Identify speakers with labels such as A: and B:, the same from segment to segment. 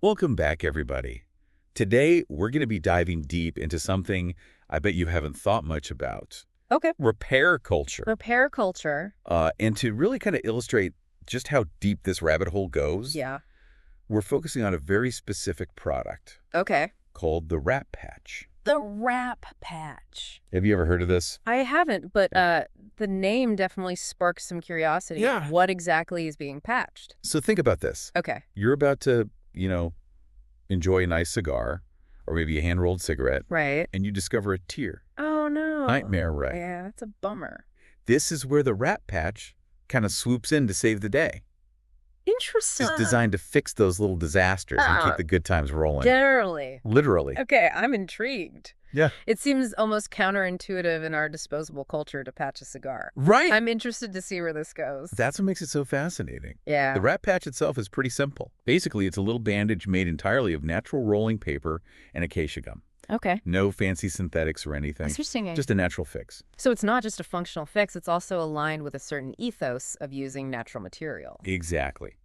A: Welcome back, everybody. Today, we're going to be diving deep into something I bet you haven't thought much about.
B: Okay.
A: Repair culture.
B: Repair culture.
A: And to really kind of illustrate just how deep this rabbit hole goes,
B: Yeah.
A: we're focusing on a very specific product
B: Okay.
A: called the Wrap Patch.
B: The Wrap Patch.
A: Have you ever heard of this?
B: I haven't, but the name definitely sparks some curiosity.
A: Yeah.
B: What exactly is being patched?
A: So think about this.
B: Okay.
A: You're about to, enjoy a nice cigar or maybe a hand-rolled cigarette,
B: Right.
A: and you discover a tear.
B: Oh, no.
A: Nightmare, right?
B: Yeah, that's a bummer.
A: This is where the Wrap Patch kind of swoops in to save the day.
B: Interesting.
A: It's designed to fix those little disasters and keep the good times rolling.
B: Generally.
A: Literally.
B: Okay, I'm intrigued.
A: Yeah.
B: It seems almost counterintuitive in our disposable culture to patch a cigar.
A: Right.
B: I'm interested to see where this goes.
A: That's what makes it so fascinating.
B: Yeah.
A: The Wrap Patch itself is pretty simple. Basically, it's a little bandage made entirely of natural rolling paper and acacia gum.
B: Okay.
A: No fancy synthetics or anything.
B: Interesting.
A: Just a natural fix.
B: So it's not just a functional fix, it's also aligned with a certain ethos of using natural material.
A: Exactly.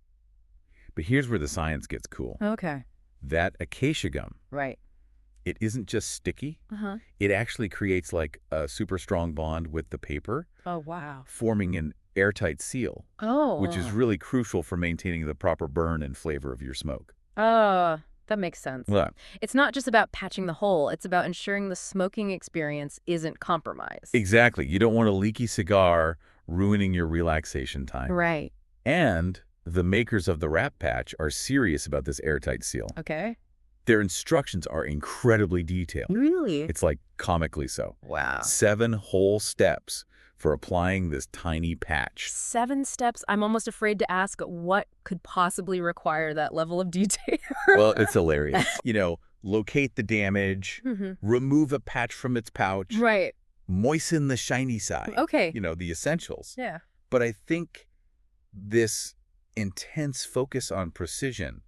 A: But here's where the science gets cool.
B: Okay.
A: That acacia gum,
B: Right.
A: it isn't just sticky.
B: Uh-huh.
A: It actually creates like a super strong bond with the paper,
B: Oh, wow.
A: forming an airtight seal,
B: Oh.
A: which is really crucial for maintaining the proper burn and flavor of your smoke.
B: That makes sense.
A: Well,
B: It's not just about patching the hole, it's about ensuring the smoking experience isn't compromised.
A: exactly. You don't want a leaky cigar ruining your relaxation time.
B: Right.
A: And the makers of the Wrap Patch are serious about this airtight seal.
B: Okay.
A: Their instructions are incredibly detailed.
B: Really?
A: It's like comically so.
B: Wow.
A: 7 whole steps for applying this tiny patch.
B: 7 steps. I'm almost afraid to ask what could possibly require that level of detail.
A: Well, it's hilarious. Locate the damage,
B: Mhm.
A: remove a patch from its pouch,
B: Right.
A: moisten the shiny side.
B: Okay.
A: The essentials.
B: Yeah.
A: But I think this intense focus on precision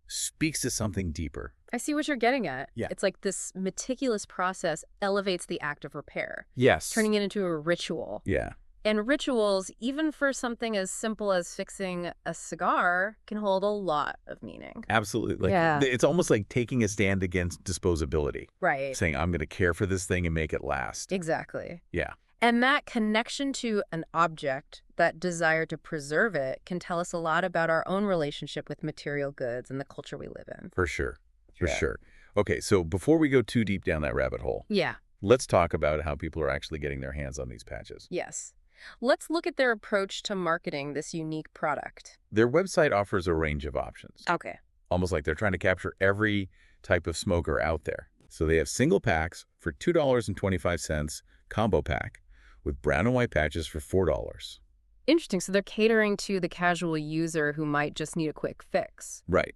A: speaks to something deeper.
B: I see what you're getting at.
A: Yeah.
B: It's like this meticulous process elevates the act of repair,
A: Yes.
B: turning it into a ritual.
A: Yeah.
B: And rituals, even for something as simple as fixing a cigar, can hold a lot of meaning.
A: Absolutely.
B: Yeah.
A: It's almost like taking a stand against disposability,
B: Right.
A: saying, I'm going to care for this thing and make it last.
B: Exactly.
A: Yeah.
B: And that connection to an object, that desire to preserve it, can tell us a lot about our own relationship with material goods and the culture we live in.
A: For sure. For
B: Yeah.
A: sure. Okay, so before we go too deep down that rabbit hole,
B: Yeah.
A: let's talk about how people are actually getting their hands on these patches.
B: Yes. Let's look at their approach to marketing this unique product.
A: Their website offers a range of options,
B: Okay.
A: almost like they're trying to capture every type of smoker out there. So they have single packs for $2.25, combo pack with brown and white patches for $4.
B: Interesting. So they're catering to the casual user who might just need a quick fix.
A: Right.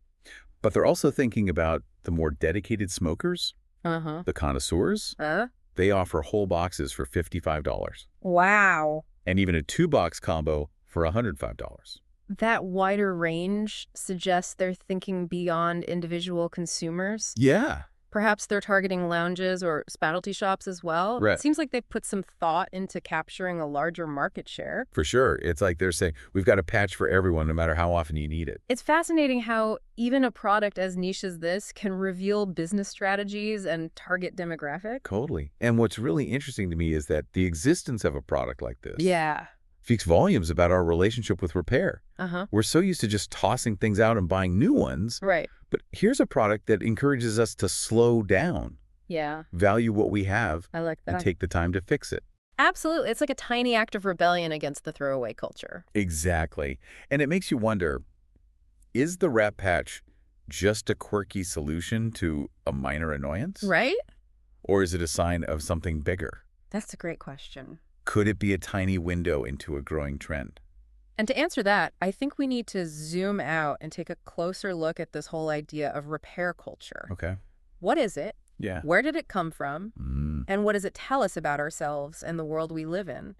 A: But they're also thinking about the more dedicated smokers,
B: Uh-huh.
A: the connoisseurs. They offer whole boxes for $55
B: Wow.
A: and even a 2-box combo for $105.
B: That wider range suggests they're thinking beyond individual consumers.
A: Yeah.
B: Perhaps they're targeting lounges or specialty shops as well.
A: Right.
B: It seems like they've put some thought into capturing a larger market share.
A: For sure. It's like they're saying, we've got a patch for everyone, no matter how often you need it.
B: It's fascinating how even a product as niche as this can reveal business strategies and target demographic.
A: Totally. And what's really interesting to me is that the existence of a product like this
B: Yeah.
A: speaks volumes about our relationship with repair.
B: Uh-huh.
A: We're so used to just tossing things out and buying new ones.
B: Right.
A: But here's a product that encourages us to slow down,
B: Yeah.
A: value what we have,
B: I like
A: and
B: that.
A: take the time to fix it.
B: Absolutely. It's like a tiny act of rebellion against the throwaway culture.
A: Exactly. And it makes you wonder, is the Wrap Patch just a quirky solution to a minor annoyance?
B: Right?
A: Or is it a sign of something bigger?
B: That's a great question.
A: Could it be a tiny window into a growing trend?
B: And to answer that, I think we need to zoom out and take a closer look at this whole idea of repair culture.
A: Okay.
B: What is it?
A: Yeah.
B: Where did it come from? And what does it tell us about ourselves and the world we live in?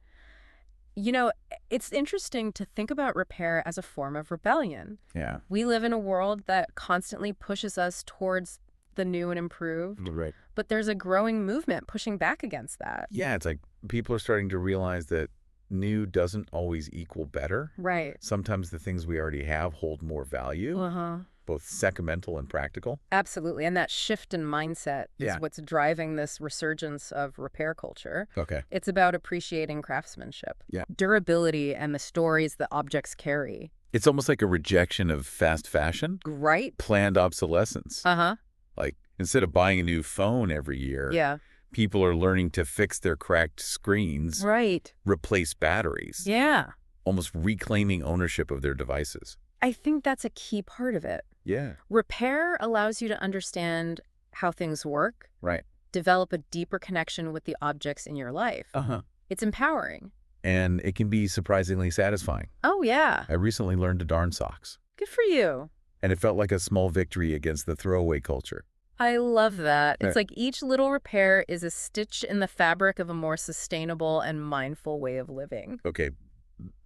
B: It's interesting to think about repair as a form of rebellion.
A: Yeah.
B: We live in a world that constantly pushes us towards the new and improved,
A: Right.
B: but there's a growing movement pushing back against that.
A: Yeah, it's like people are starting to realize that new doesn't always equal better.
B: Right.
A: Sometimes the things we already have hold more value.
B: Uh-huh.
A: both sentimental and practical.
B: Absolutely. And that shift in mindset is
A: Yeah.
B: what's driving this resurgence of repair culture.
A: Okay.
B: It's about appreciating craftsmanship,
A: Yeah.
B: durability, and the stories that objects carry.
A: It's almost like a rejection of fast fashion,
B: Right?
A: planned obsolescence.
B: Uh-huh.
A: Like, instead of buying a new phone every year,
B: Yeah.
A: people are learning to fix their cracked screens,
B: Right.
A: replace batteries,
B: Yeah.
A: almost reclaiming ownership of their devices.
B: I think that's a key part of it.
A: Yeah.
B: Repair allows you to understand how things work,
A: Right.
B: develop a deeper connection with the objects in your life.
A: Uh-huh.
B: It's empowering.
A: And it can be surprisingly satisfying.
B: Oh, yeah.
A: I recently learned to darn socks,
B: Good for you.
A: and it felt like a small victory against the throwaway culture.
B: I love that. It's
A: Yeah.
B: like each little repair is a stitch in the fabric of a more sustainable and mindful way of living.
A: Okay,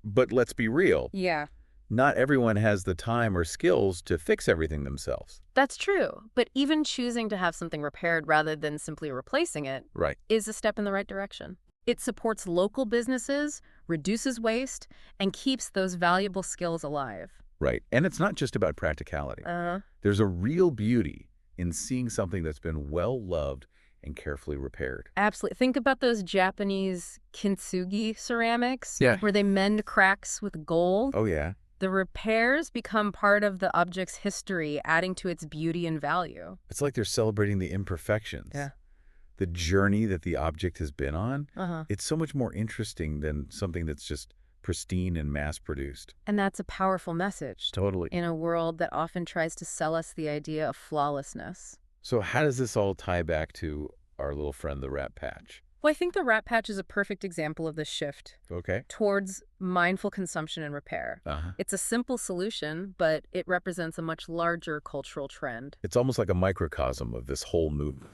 A: but let's be real.
B: Yeah.
A: Not everyone has the time or skills to fix everything themselves.
B: That's true. But even choosing to have something repaired rather than simply replacing it
A: Right.
B: is a step in the right direction. It supports local businesses, reduces waste, and keeps those valuable skills alive.
A: Right. And it's not just about practicality.
B: Uh-huh.
A: There's a real beauty in seeing something that's been well-loved and carefully repaired.
B: Absolutely. Think about those Japanese kintsugi ceramics,
A: Yeah.
B: where they mend cracks with gold.
A: Oh, yeah.
B: The repairs become part of the object's history, adding to its beauty and value.
A: It's like they're celebrating the imperfections.
B: Yeah.
A: The journey that the object has been on.
B: Uh-huh.
A: It's so much more interesting than something that's just pristine and mass-produced.
B: And that's a powerful message
A: Totally.
B: in a world that often tries to sell us the idea of flawlessness.
A: So how does this all tie back to our little friend, the Rat Patch?
B: Well, I think the Rat Patch is a perfect example of this shift
A: Okay.
B: towards mindful consumption and repair.
A: Uh-huh.
B: It's a simple solution, but it represents a much larger cultural trend.
A: It's almost like a microcosm of this whole movement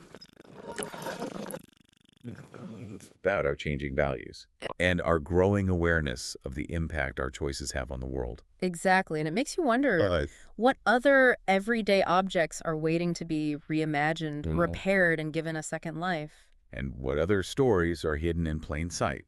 A: about our changing values and our growing awareness of the impact our choices have on the world.
B: Exactly, and it makes you wonder what other everyday objects are waiting to be reimagined, repaired, and given a second life.
A: And what other stories are hidden in plain sight,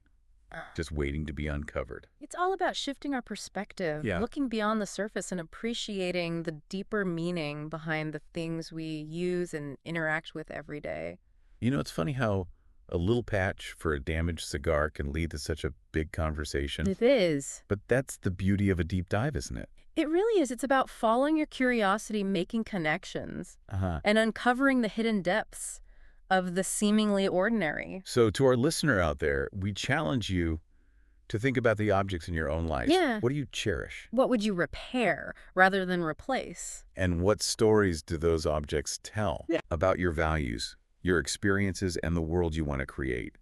A: just waiting to be uncovered.
B: It's all about shifting our perspective,
A: Yeah.
B: looking beyond the surface and appreciating the deeper meaning behind the things we use and interact with every day.
A: You know, it's funny how a little patch for a damaged cigar can lead to such a big conversation.
B: It is.
A: But that's the beauty of a deep dive, isn't it?
B: It really is. It's about following your curiosity, making connections,
A: Uh-huh.
B: and uncovering the hidden depths of the seemingly ordinary.
A: So to our listener out there, we challenge you to think about the objects in your own life.
B: Yeah.
A: What do you cherish?
B: What would you repair rather than replace?
A: And what stories do those objects tell about your values, your experiences, and the world you want to create?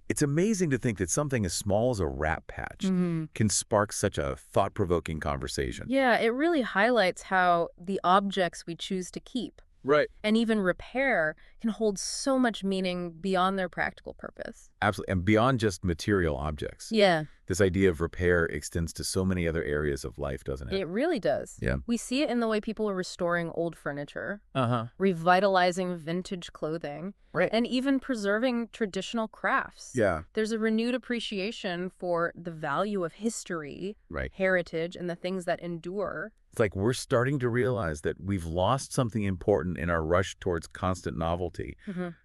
A: It's amazing to think that something as small as a Rat Patch can spark such a thought-provoking conversation.
B: Yeah, it really highlights how the objects we choose to keep
A: Right.
B: and even repair can hold so much meaning beyond their practical purpose.
A: Absolutely. And beyond just material objects.
B: Yeah,
A: This idea of repair extends to so many other areas of life, doesn't it?
B: it really does.
A: Yeah.
B: We see it in the way people are restoring old furniture,
A: Uh-huh.
B: revitalizing vintage clothing,
A: Right.
B: and even preserving traditional crafts.
A: Yeah.
B: There's a renewed appreciation for the value of history,
A: Right.
B: heritage, and the things that endure.
A: It's like we're starting to realize that we've lost something important in our rush towards constant novelty.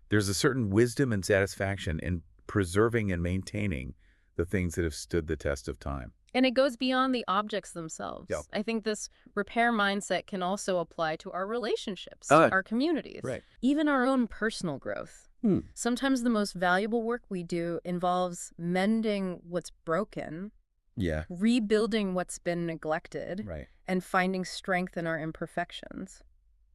A: There's a certain wisdom and satisfaction in preserving and maintaining the things that have stood the test of time.
B: And it goes beyond the objects themselves.
A: Yep.
B: I think this repair mindset can also apply to our relationships,
A: Oh,
B: our communities,
A: right.
B: even our own personal growth. Sometimes the most valuable work we do involves mending what's broken,
A: Yeah.
B: rebuilding what's been neglected,
A: Right.
B: and finding strength in our imperfections.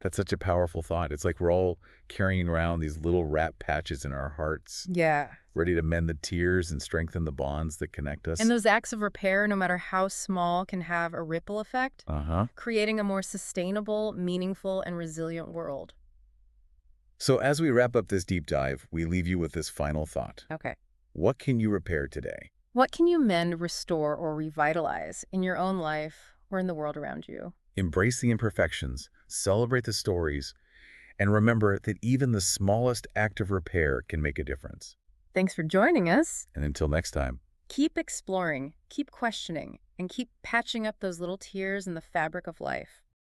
A: That's such a powerful thought. It's like we're all carrying around these little rat patches in our hearts,
B: Yeah.
A: ready to mend the tears and strengthen the bonds that connect us.
B: And those acts of repair, no matter how small, can have a ripple effect,
A: Uh-huh.
B: creating a more sustainable, meaningful, and resilient world.
A: So as we wrap up this deep dive, we leave you with this final thought.
B: Okay.
A: What can you repair today?
B: What can you mend, restore, or revitalize in your own life or in the world around you?
A: Embrace the imperfections, celebrate the stories, and remember that even the smallest act of repair can make a difference.
B: Thanks for joining us.
A: And until next time.
B: Keep exploring, keep questioning, and keep patching up those little tears in the fabric of life.